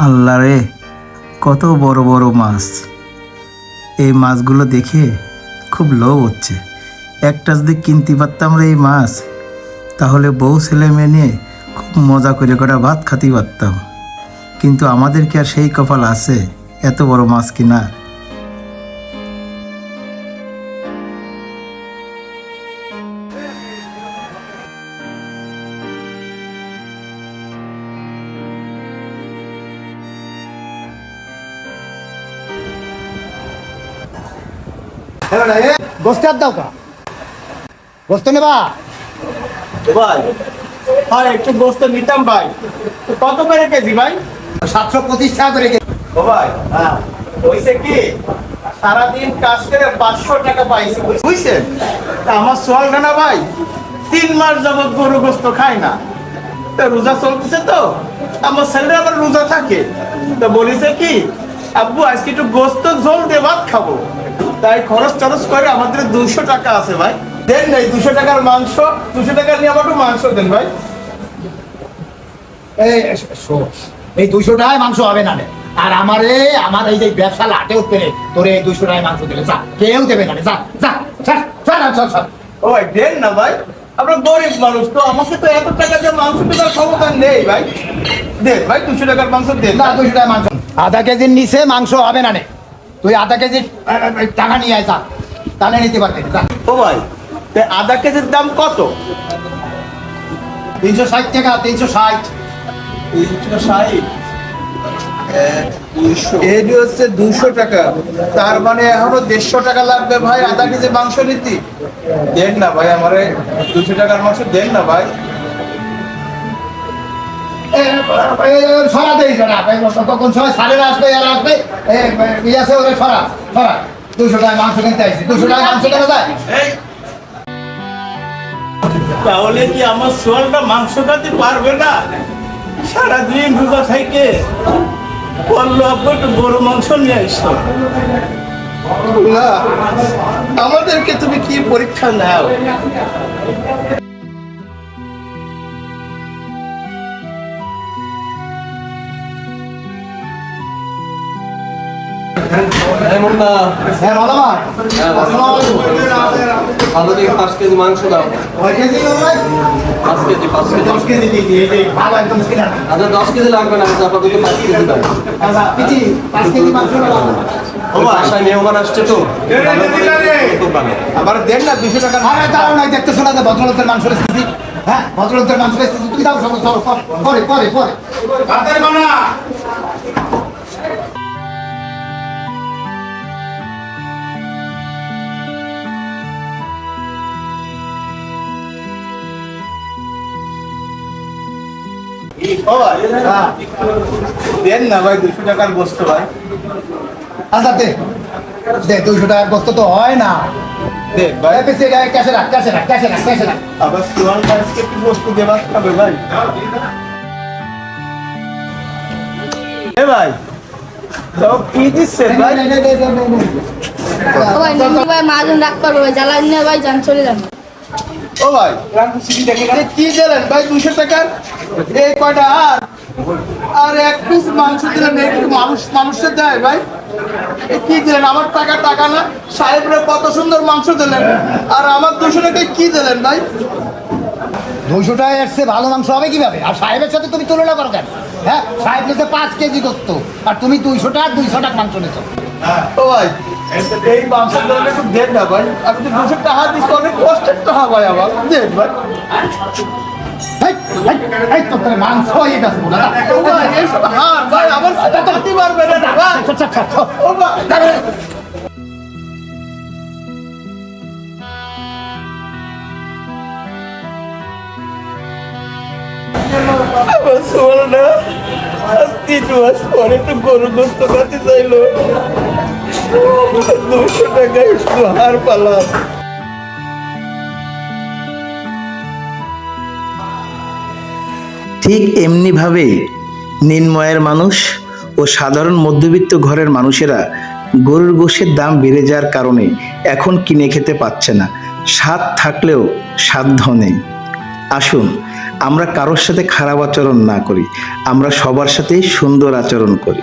আল্লাহ রে, কত বড় বড় মাছ! এই মাছগুলো দেখে খুব লোভ হচ্ছে। একটা যদি কিনতে পারতাম রে এই মাছ, তাহলে বউ ছেলে মেয়ে নিয়ে খুব মজা করে কটা ভাত খাতে পারতাম। কিন্তু আমাদের কি আর সেই কপাল আছে এত বড় মাছ কিনা? গোস্ত আর দাও কা গোস্ত নেবা ভাই, হ্যাঁ একটু গোস্ত নিতাম ভাই। কত করে কেজি ভাই? 725 টাকা করে ও ভাই, হ্যাঁ হয়েছে কি, সারাদিন কাজ করে 500 টাকা পাইছি বুঝছেন। তা আমার সোয়ালটা না ভাই 3 মাস যাবত গরু গোস্ত খায় না। তা রোজা চলতেছে তো, আমার ছেলেরা আবার রোজা থাকে। তা বলিছে কি, আব্বু আজকে একটু গোস্ত ঝোল দিয়ে ভাত খাবো। তাই খরচ টরচ করে আমাদের 200 টাকা আছে ভাই। দেন নাই 200 টাকার মাংস, 200 টাকা নিয়ে আমার একটু মাংস দেন ভাই। এই 200 টাকায় মাংস হবে না রে। আর আমার এই যে ব্যবসা লাটে উঠবে রে, তোর এই 200 টাকায় মাংস দিলে যা, কেউ দেবে না রে। যা যা চল। ও ভাই দেন না ভাই, আমরা গরিব মানুষ তো, আমাকে তো এত টাকা দিয়ে মাংস দেওয়ার ক্ষমতা নেই ভাই। দেন ভাই 200 টাকার মাংস দেন। না 200 টাকায় মাংস আধা কেজির নিচে মাংস হবে না রে। তুই আধা কেজি টাকা নিয়ে আয়, যা, তাহলে নিতে পারবি যা। ও ভাই, আধা কেজির দাম কত? 360 টাকা, 360। 360। এটি হচ্ছে 200 টাকা, তার মানে এখনো 150 টাকা লাগবে ভাই আধা কেজি মাংস নিতে। দেন না ভাই, আমারে 200 টাকার মাংস দেন না ভাই। সরা দেই সরা, কোন সময় সারেরা আসবে আর আসবে আছে ওরে সরা 200 টাকায় মাংস কিনতে আসছি। 200 টাকায় মাংস কেনা যায়? তাহলে কি আমার সোয়ালটা মাংস খাতে পারবে না? সারাদিন রোজা থেকে বললো আপু একটু গরু মাংস নিয়ে আসো। আমাদেরকে তুমি কি পরীক্ষা নাও? হ্যাঁ মালামা, আসসালামু আলাইকুম। ভালো দেখে 5 কেজি মাংস দাও। কয় কেজি ভাই? 5 কেজি 10 কেজি দিদি, এই যে ভালো একদম কিনা। আচ্ছা 10 কেজি লাগবে না, আপাতত 5 কেজি দাও। আচ্ছা পিচি 5 কেজি মাংস দাও। ও বাসায় মেহমান আসছে তো আবার দেন না 200 টাকা। আরে দাঁড়াও না, দেখতেছো না যে ভদ্রলোকের মাংস রেসিপি? হ্যাঁ ভদ্রলোকের মাংস রেসিপি, তুমি দাও সব পরে। হাতের বানা। ও ভাই, দেন না ভাই 200 টাকার গোস্ত ভাই। আচ্ছা দে 200 টাকার বস্তু তো হয় না। দেন ভাই। পিছিয়ে ক্যাশে রাখ। আবার সোয়াল আজকে একটু গোস্ত দেওয়া খাবে ভাই। এ ভাই, তো কি দিচ্ছে ভাই? ও ভাই নন্দু ভাই মাজন রাগ করবো ভাই, জ্বালান না ভাই, যান চলে যান। ও ভাই, এ কি দিলেন ভাই 200 টাকার? এই কয়টা আর এক পিস মাংস দিলেন, একটু মানুষে দেয় ভাই। এ কি দিলেন? আমার টাকা না, সাহেবরা কত সুন্দর মাংস দিলেন, আর আমার 200 টাকায় কি দিলেন ভাই? 200 টাকায় এসছে ভালো মাংস হবে কিভাবে? আর সাহেবের সাথে তুমি তুলনা করো কেন? হ্যাঁ সাহেব নিচ্ছে 5 কেজি গোস্ত, আর তুমি 200 টাকা মাংস নিচ্ছ। ও ভাই, এই মাংস দিলেন একটু দেন না ভাই। আমি তো 200 টাকা দিচ্ছি, অনেক কষ্টের টাকা ভাই, আমার দেন ভাই। এই তো তোর মাংস হয়ে গেছে বলে না। ও ভাই, এইসব হার ভাই আমার সাথে করতে পারবে না ভাই। ও ভাই, আমার সোয়াল না আজ 3 মাস পরে একটু গরু গোস্ত খাতে চাইলো, 200 টাকায় শুধু হার পালাম। ঠিক এমনিভাবেই নিম্নআয়ের মানুষ ও সাধারণ মধ্যবিত্ত ঘরের মানুষেরা গরুর গোশের দাম বেড়ে যাওয়ার কারণে এখন কিনে খেতে পাচ্ছে না। স্বাদ থাকলেও সাধ্য নেই। আসুন আমরা কারোর সাথে খারাপ আচরণ না করি, আমরা সবার সাথেই সুন্দর আচরণ করি।